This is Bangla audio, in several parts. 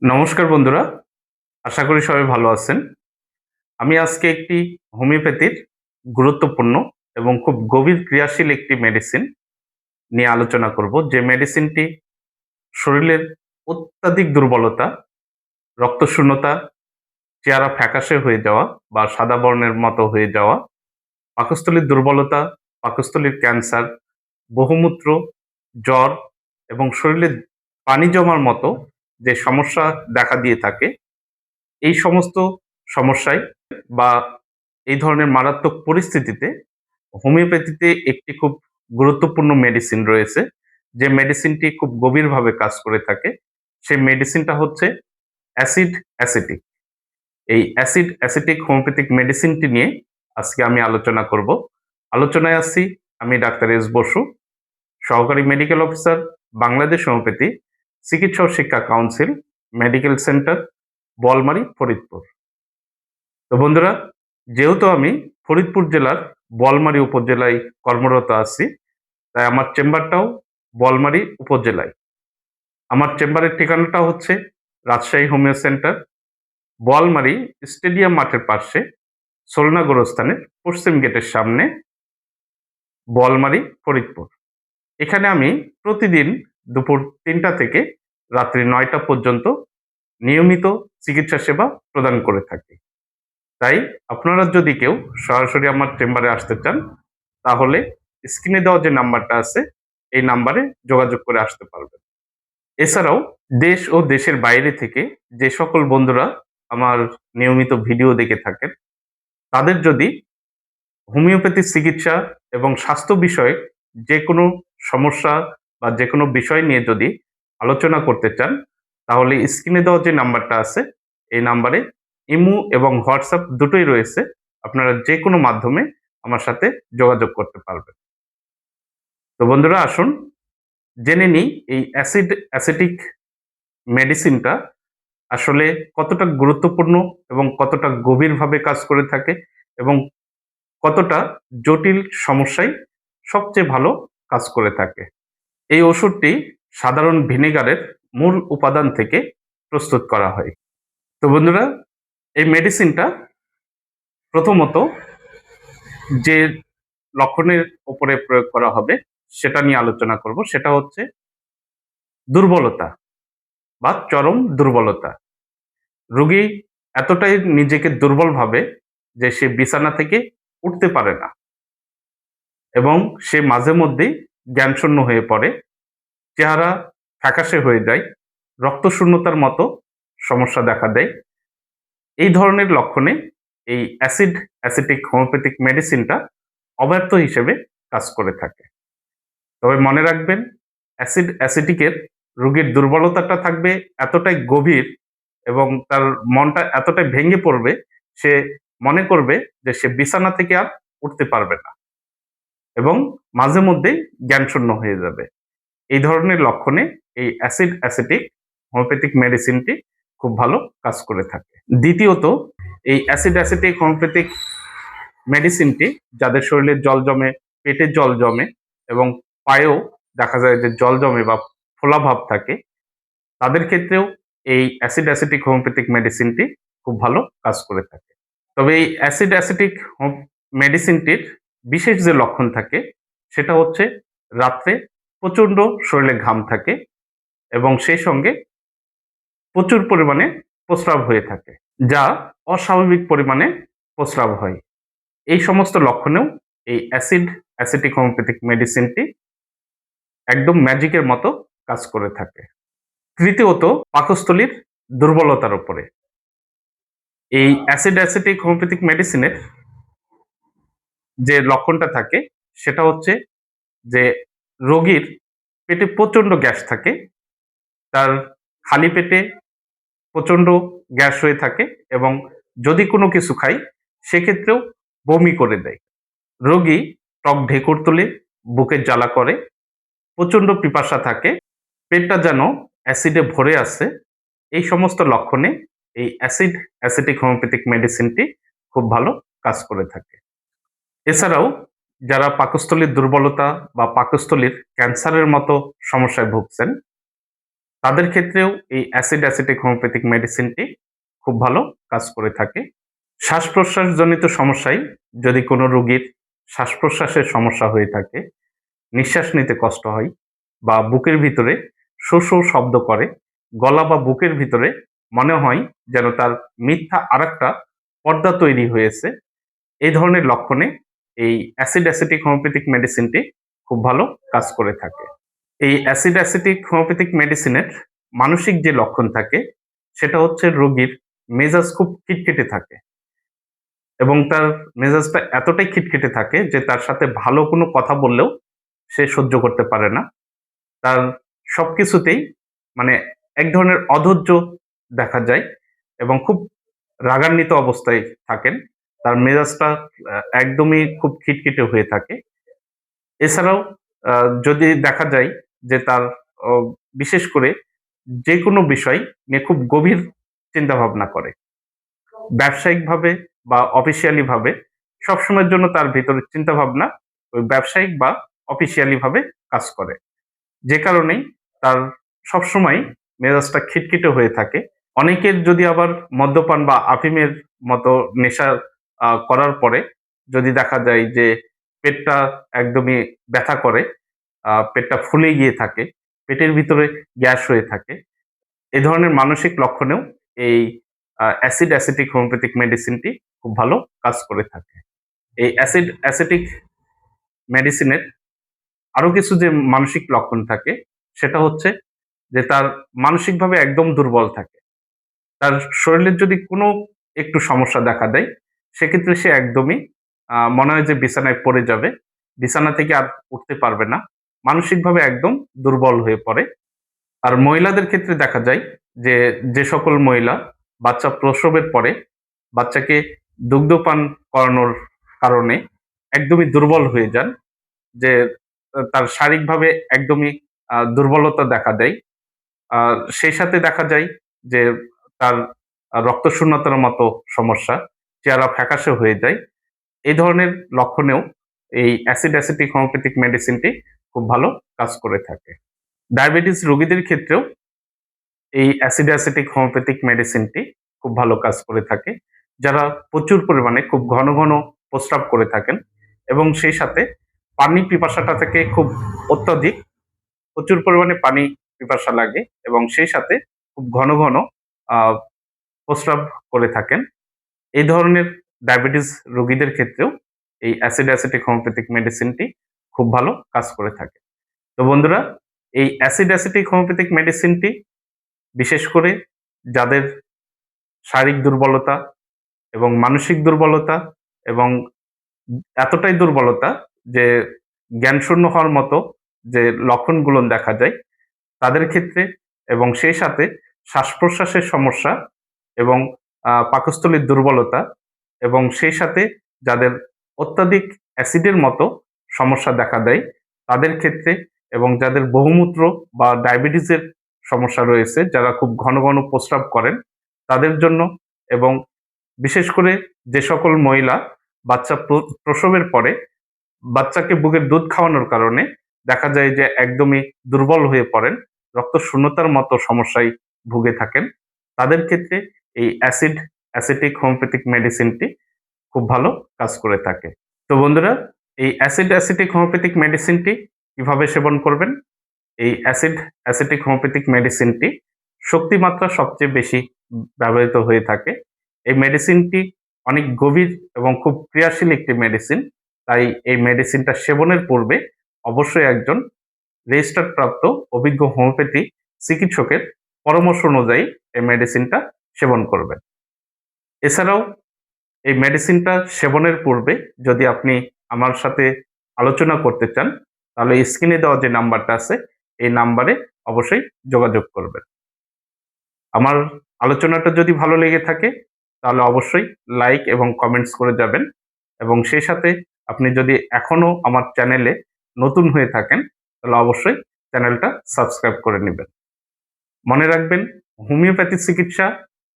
নমস্কার বন্ধুরা, আশা করি সবাই ভালো আছেন। আমি আজকে একটি হোমিওপ্যাথির গুরুত্বপূর্ণ এবং খুব গভীর ক্রিয়াশীল একটি মেডিসিন নিয়ে আলোচনা করব। যে মেডিসিনটি শরীরের অত্যাধিক দুর্বলতা, রক্তশূন্যতা, চেহারা ফ্যাকাশে হয়ে যাওয়া বা সাদা বর্ণের মতো হয়ে যাওয়া, পাকস্থলীর দুর্বলতা, পাকস্থলীর ক্যান্সার, বহুমূত্র, জ্বর এবং শরীরে পানি জমার মতো যে সমস্যা দেখা দিয়ে থাকে, এই সমস্ত সমস্যায় বা এই ধরনের মারাত্মক পরিস্থিতিতে হোমিওপ্যাথিতে একটি খুব গুরুত্বপূর্ণ মেডিসিন রয়েছে, যে মেডিসিনটি খুব গভীরভাবে কাজ করে থাকে। সেই মেডিসিনটা হচ্ছে অ্যাসিড অ্যাসিটিক। এই অ্যাসিড অ্যাসিটিক হোমিওপ্যাথিক মেডিসিনটি নিয়ে আজকে আমি আলোচনা করব। আলোচনায় আসছি আমি ডাক্তার এস বসু, সহকারী মেডিকেল অফিসার, বাংলাদেশ হোমিওপ্যাথি চিকিৎসা ও শিক্ষা council, medical centre, Boalmari, Faridpur. তো বন্ধুরা, যেহেতু আমি ফরিদপুর জেলার বোয়ালমারী উপজেলায় কর্মরত আছি, তাই আমার চেম্বারটাও বোয়ালমারী উপজেলায়। আমার চেম্বারের ঠিকানাটা হচ্ছে Rajshahi homeo centre, Boalmari stadium মাঠের পাশে, সোলনা গোরস্থানের পশ্চিম গেটের সামনে, বোয়ালমারী, ফরিদপুর। এখানে আমি প্রতিদিন দুপুর ৩টা থেকে রাত্রি ৯টা পর্যন্ত নিয়মিত চিকিৎসা সেবা প্রদান করে থাকি। তাই আপনারা যদি কেউ সরাসরি আমার চেম্বারে আসতে চান, তাহলে স্ক্রিনে দেওয়া যে নাম্বারটা আছে, এই নাম্বারে যোগাযোগ করে আসতে পারবেন। এছাড়াও দেশ ও দেশের বাইরে থেকে যে সকল বন্ধুরা আমার নিয়মিত ভিডিও দেখে থাকেন, তাদের যদি হোমিওপ্যাথি চিকিৎসা এবং স্বাস্থ্য বিষয়ে যে কোনো সমস্যা বা যে কোনো বিষয় নিয়ে যদি আলোচনা করতে চান, তাহলে স্ক্রিনে দেওয়া যে নাম্বারটা আছে, এই নাম্বারে ইমো এবং হোয়াটসঅ্যাপ দুটোই রয়েছে। আপনারা যে কোনো মাধ্যমে আমার সাথে যোগাযোগ করতে পারবেন। তো বন্ধুরা, আসুন জেনে নিই এই অ্যাসিড অ্যাসিটিক মেডিসিনটা আসলে কতটা গুরুত্বপূর্ণ এবং কতটা গভীরভাবে কাজ করে থাকে এবং কতটা জটিল সমস্যায় সবচেয়ে ভালো কাজ করে থাকে। এই ওষুধটি সাধারণ ভিনেগারের মূল উপাদান থেকে প্রস্তুত করা হয়। তো বন্ধুরা, এই মেডিসিনটা প্রথমত যে লক্ষণের উপরে প্রয়োগ করা হবে সেটা নিয়ে আলোচনা করব। সেটা হচ্ছে দুর্বলতা বা চরম দুর্বলতা। রোগী এতটাই নিজেকে দুর্বল ভাবে যে সে বিছানা থেকে উঠতে পারে না এবং সে মাঝে মধ্যেই জ্ঞানশূন্য হয়ে পড়ে, চেহারা ফ্যাকাশে হয়ে যায়, রক্তশূন্যতার মতো সমস্যা দেখা দেয়। এই ধরনের লক্ষণে এই অ্যাসিড অ্যাসিটিক হোমিওপ্যাথিক মেডিসিনটা অব্যর্থ হিসেবে কাজ করে থাকে। তবে মনে রাখবেন, অ্যাসিড অ্যাসিটিকের রোগীর দুর্বলতাটা থাকবে এতটাই গভীর এবং তার মনটা এতটাই ভেঙে পড়বে, সে মনে করবে যে সে বিছানা থেকে আর উঠতে পারবে না এবং মাঝে মধ্যেই জ্ঞানশূন্য হয়ে যাবে। এই ধরনের লক্ষণে এই অ্যাসিড অ্যাসিটিক হোমিওপ্যাথিক মেডিসিনটি খুব ভালো কাজ করে থাকে। দ্বিতীয়ত, এই অ্যাসিড অ্যাসিটিক হোমিওপ্যাথিক মেডিসিনটি যাদের শরীরে জল জমে, পেটে জল জমে এবং পায়েও দেখা যায় যে জল জমে বা ফোলা ভাব থাকে, তাদের ক্ষেত্রেও এই অ্যাসিড অ্যাসিটিক হোমিওপ্যাথিক মেডিসিনটি খুব ভালো কাজ করে থাকে। তবে এই অ্যাসিড অ্যাসিটিক মেডিসিনটির বিশেষ যে লক্ষণ থাকে সেটা হচ্ছে রাত্রে প্রচন্ড শরীরে ঘাম থাকে এবং সেই সঙ্গে প্রচুর পরিমাণে প্রস্রাব হয়ে থাকে, যা অস্বাভাবিক পরিমাণে প্রস্রাব হয়। এই সমস্ত লক্ষণেও এই অ্যাসিড অ্যাসিটিক হোমিওপ্যাথিক মেডিসিনটি একদম ম্যাজিকের মতো কাজ করে থাকে। তৃতীয়ত, পাকস্থলীর দুর্বলতার উপরে এই অ্যাসিড অ্যাসিটিক হোমিওপ্যাথিক মেডিসিনের যে লক্ষণটা থাকে সেটা হচ্ছে যে রোগীর পেটে প্রচন্ড গ্যাস থাকে, তার খালি পেটে প্রচন্ড গ্যাস হয়ে থাকে এবং যদি কোনো কিছু খায় সেক্ষেত্রেও বমি করে দেয়। রোগী টক ঢেকুর তুলে, বুকে জ্বালা করে, প্রচন্ড পিপাসা থাকে, পেটটা যেন অ্যাসিডে ভরে আছে। এই সমস্ত লক্ষণে এই অ্যাসিড অ্যাসিটিক হোমিওপ্যাথিক মেডিসিনটি খুব ভালো কাজ করে থাকে। এছাড়াও যারা পাকস্থলীর দুর্বলতা বা পাকস্থলীর ক্যান্সারের মতো সমস্যায় ভুগছেন, তাদের ক্ষেত্রেও এই অ্যাসিড অ্যাসিটিক হোমিওপ্যাথিক মেডিসিনটি খুব ভালো কাজ করে থাকে। শ্বাস-প্রশ্বাসজনিত সমস্যায় যদি কোনো রোগীর শ্বাস-প্রশ্বাসের সমস্যা হয়ে থাকে, নিঃশ্বাস নিতে কষ্ট হয় বা বুকের ভিতরে শো, শো শব্দ করে, গলা বা বুকের ভিতরে মনে হয় যেন তার মিথ্যা আরেকটা পর্দা তৈরি হয়েছে। এই ধরনের লক্ষণে এই অ্যাসিড অ্যাসিটিক হোমিওপ্যাথিক মেডিসিনটি খুব ভালো কাজ করে থাকে। এই অ্যাসিড অ্যাসিটিক হোমিওপ্যাথিক মেডিসিনের মানসিক যে লক্ষণ থাকে সেটা হচ্ছে রোগীর মেজাজ খুব খিটখিটে থাকে এবং তার মেজাজটা এতটাই খিটখিটে থাকে যে তার সাথে ভালো কোনো কথা বললেও সে সহ্য করতে পারে না। তার সবকিছুতেই মানে এক ধরনের অধৈর্য দেখা যায় এবং খুব রাগান্বিত অবস্থায় থাকেন। তার মেজাজটা একদমই খুব খিটখিটে হয়ে থাকে। এছাড়াও আ যদি দেখা যায় যে তার অ বিশেষ করে যেকোনো বিষয় নিয়ে খুব গভীর চিন্তাভাবনা করে। ব্যবসায়িকভাবে বা অফিসিয়ালি ভাবে সবসময়ের জন্য তার ভেতরে চিন্তাভাবনা ওই ব্যবসায়িক বা অফিসিয়ালি ভাবে কাজ করে। যে কারণেই তার সবসময় মেজাজটা খিটখিটে হয়ে থাকে। অনেকের যদি আবার মদ্যপান বা আফিমের মতো নেশা করার পরে যদি দেখা যায় যে পেটটা একদমই ব্যথা করে, পেটটা ফুলে গিয়ে থাকে, পেটের ভিতরে গ্যাস হয়ে থাকে। এ ধরনের মানসিক লক্ষণেও এই অ্যাসিড অ্যাসিটিক হোমিওপ্যাথিক মেডিসিনটি খুব ভালো কাজ করে থাকে। এই অ্যাসিড অ্যাসিটিক মেডিসিনের আরো কিছু যে মানসিক লক্ষণ থাকে সেটা হচ্ছে যে তার মানসিকভাবে একদম দুর্বল থাকে। তার শরীরের যদি কোনো একটু সমস্যা দেখা দেয়, সেক্ষেত্রে সে একদমই মনে হয় যে বিছানায় পড়ে যাবে। বিছানা থেকে আর উঠতে পারবে না। মানসিকভাবে একদম দুর্বল হয়ে পড়ে। আর মহিলাদের ক্ষেত্রে দেখা যায় যে, যে সকল মহিলা বাচ্চা প্রসবের পরে বাচ্চাকে দুগ্ধপান করানোর কারণে একদমই দুর্বল হয়ে যান। যে তার শারীরিকভাবে একদমই দুর্বলতা দেখা দেয়। আ সেই সাথে দেখা যায় যে তার রক্তশূন্যতার মতো সমস্যা, চেহারা ফ্যাকাশে হয়ে যায়। এই ধরনের লক্ষণেও এই অ্যাসিড অ্যাসিটিক হোমিওপ্যাথিক মেডিসিনটি খুব ভালো কাজ করে থাকে। ডায়াবেটিস রোগীদের ক্ষেত্রেও এই অ্যাসিড অ্যাসিটিক হোমিওপ্যাথিক মেডিসিনটি খুব ভালো কাজ করে থাকে। যারা প্রচুর পরিমাণে খুব ঘন, ঘন প্রস্রাব করে থাকেন এবং সেই সাথে পানি পিপাসাটা থেকে খুব অত্যধিক প্রচুর পরিমাণে পানি পিপাসা লাগে এবং সেই সাথে খুব ঘন, ঘন আ প্রস্রাব করে থাকেন। এই ধরনের ডায়াবেটিস রোগীদের ক্ষেত্রেও এই অ্যাসিড অ্যাসিটিক হোমিওপ্যাথিক মেডিসিনটি খুব ভালো কাজ করে থাকে। তো বন্ধুরা, এই অ্যাসিড অ্যাসিটিক হোমিওপ্যাথিক মেডিসিনটি বিশেষ করে যাদের শারীরিক দুর্বলতা এবং মানসিক দুর্বলতা এবং এতটাই দুর্বলতা যে জ্ঞানশূন্য হওয়ার মতো যে লক্ষণগুলো দেখা যায় তাদের ক্ষেত্রে এবং সেই সাথে শ্বাস-প্রশ্বাসের সমস্যা এবং পাকস্থলীর দুর্বলতা এবং সেই সাথে যাদের অত্যাধিক অ্যাসিডের মতো সমস্যা দেখা দেয় তাদের ক্ষেত্রে এবং যাদের বহুমূত্র বা ডায়াবেটিসের সমস্যা রয়েছে, যারা খুব ঘন, ঘন প্রস্রাব করেন তাদের জন্য এবং বিশেষ করে যে সকল মহিলা বাচ্চা প্রসবের পরে বাচ্চাকে বুকের দুধ খাওয়ানোর কারণে দেখা যায় যে একদমই দুর্বল হয়ে পড়েন, রক্তশূন্যতার মতো সমস্যায় ভুগে থাকেন। তাদের ক্ষেত্রে এই অ্যাসিড অ্যাসিটিক হোমিওপ্যাথিক মেডিসিনটি খুব ভালো কাজ করে থাকে। তো বন্ধুরা, এই অ্যাসিড অ্যাসিটিক হোমিওপ্যাথিক মেডিসিনটি কিভাবে সেবন করবেন? এই অ্যাসিড অ্যাসিটিক হোমিওপ্যাথিক মেডিসিনটি শক্তিমাত্রা সবচেয়ে বেশি ব্যবহৃত হয়ে থাকে। এই মেডিসিনটি অনেক গভীর এবং খুব ক্রিয়াশীল একটি মেডিসিন। তাই এই মেডিসিনটা সেবনের পূর্বে অবশ্যই একজন রেজিস্টার্ড প্রাপ্ত অভিজ্ঞ হোমিওপ্যাথি চিকিৎসকের পরামর্শ অনুযায়ী এই মেডিসিনটা সেবন করবেন। এছাড়াও এই মেডিসিনটা সেবনের পূর্বে যদি আপনি আমার সাথে আলোচনা করতে চান, তাহলে স্ক্রিনে দেওয়া যে নাম্বারটা আছে, এই নাম্বারে অবশ্যই যোগাযোগ করবেন। আমার আলোচনাটা যদি ভালো লেগে থাকে, তাহলে অবশ্যই লাইক এবং কমেন্টস করে যাবেন এবং সেই সাথে আপনি যদি এখনো আমার চ্যানেলে নতুন হয়ে থাকেন, তাহলে অবশ্যই চ্যানেলটা সাবস্ক্রাইব করে নিবেন। মনে রাখবেন, হোমিওপ্যাথি চিকিৎসা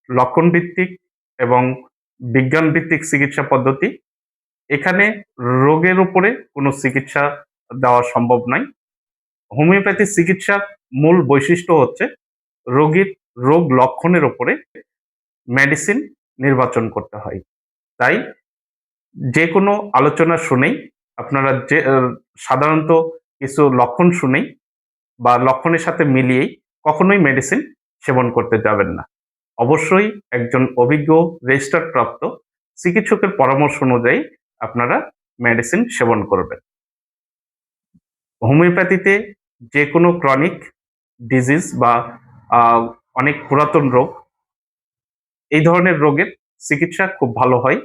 লক্ষণভিত্তিক এবং বিজ্ঞানভিত্তিক চিকিৎসা পদ্ধতি। এখানে রোগের উপরে কোনো চিকিৎসা দেওয়া সম্ভব নয়। হোমিওপ্যাথি চিকিৎসার মূল বৈশিষ্ট্য হচ্ছে রোগীর রোগ লক্ষণের উপরে মেডিসিন নির্বাচন করতে হয়। তাই যে কোনো আলোচনা শুনেই আপনারা সাধারণত কিছু লক্ষণ শুনেই বা লক্ষণের সাথে মিলিয়েই কখনোই মেডিসিন সেবন করতে যাবেন না। অবশ্যই একজন অভিজ্ঞ রেজিস্টার্ড প্রাপ্ত চিকিৎসকের পরামর্শ অনুযায়ী আপনারা মেডিসিন সেবন করবেন। হোমিওপ্যাথিতে যে কোনো ক্রনিক ডিজিজ বা অনেক পুরাতন রোগ, এই ধরনের রোগের চিকিৎসা খুব ভালো হয়।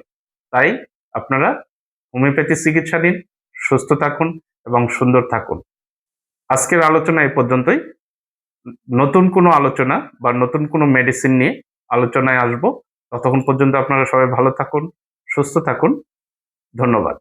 তাই আপনারা হোমিওপ্যাথি চিকিৎসা নিন, সুস্থ থাকুন এবং সুন্দর থাকুন। আজকের আলোচনা এই পর্যন্তই। নতুন কোনো আলোচনা বা নতুন কোনো মেডিসিন নিয়ে আলোচনায় আসবো। ততক্ষণ পর্যন্ত আপনারা সবাই ভালো থাকুন, সুস্থ থাকুন। ধন্যবাদ।